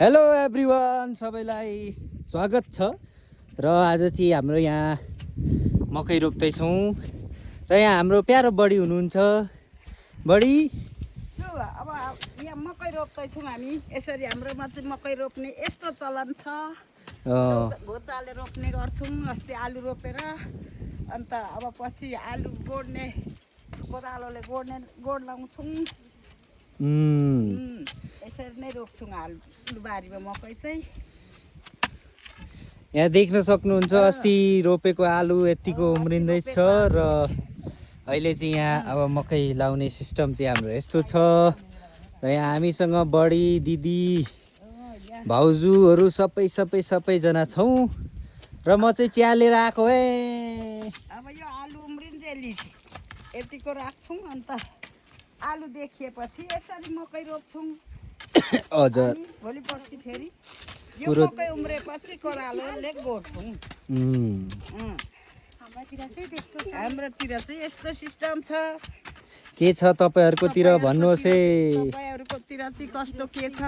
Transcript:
Hello everyone, सबैलाई स्वागत छ। र आज चाहिँ हाम्रो यहाँ मकै रोप्दैछौँ र यहाँ हाम्रो प्यारो बडी हुनुहुन्छ। बडी अब यहाँ मकै रोप्दैछौँ हामी। यसरी हाम्रोमा चाहिँ मकै रोप्ने यस्तो चलन छ। घोचाले रोप्ने गर्छौँ। अस्ति आलु रोपेर अन्त अब पछि आलु गोड्ने कोदालोले गोड लाउँछौँ। यसरी नै रोप्छौँ आलु बारीमा मकै चाहिँ। यहाँ देख्न सक्नुहुन्छ अस्ति रोपेको आलु यतिको उम्रिँदैछ र अहिले चाहिँ यहाँ अब मकै लाउने सिस्टम चाहिँ हाम्रो यस्तो छ। र यहाँ हामीसँग बडी दिदी भाउजूहरू सबैजना छौँ र म चाहिँ चिया लिएर आएको है। अब यो आलु उम्रिन्जेली यतिको राख्छौँ। अन्त आलु देखिएपछि यसरी मकै रोप्छौँ। हजुर, भोलि पर्सि फेरि यो मकै उम्रेपछि कोदालोले गोड्छौँ। हाम्रोतिर चाहिँ यस्तो सिस्टम छ। के छ तपाईँहरूकोतिर भन्नुहोस् है। तपाईँहरूकोतिर चाहिँ कस्तो के छ?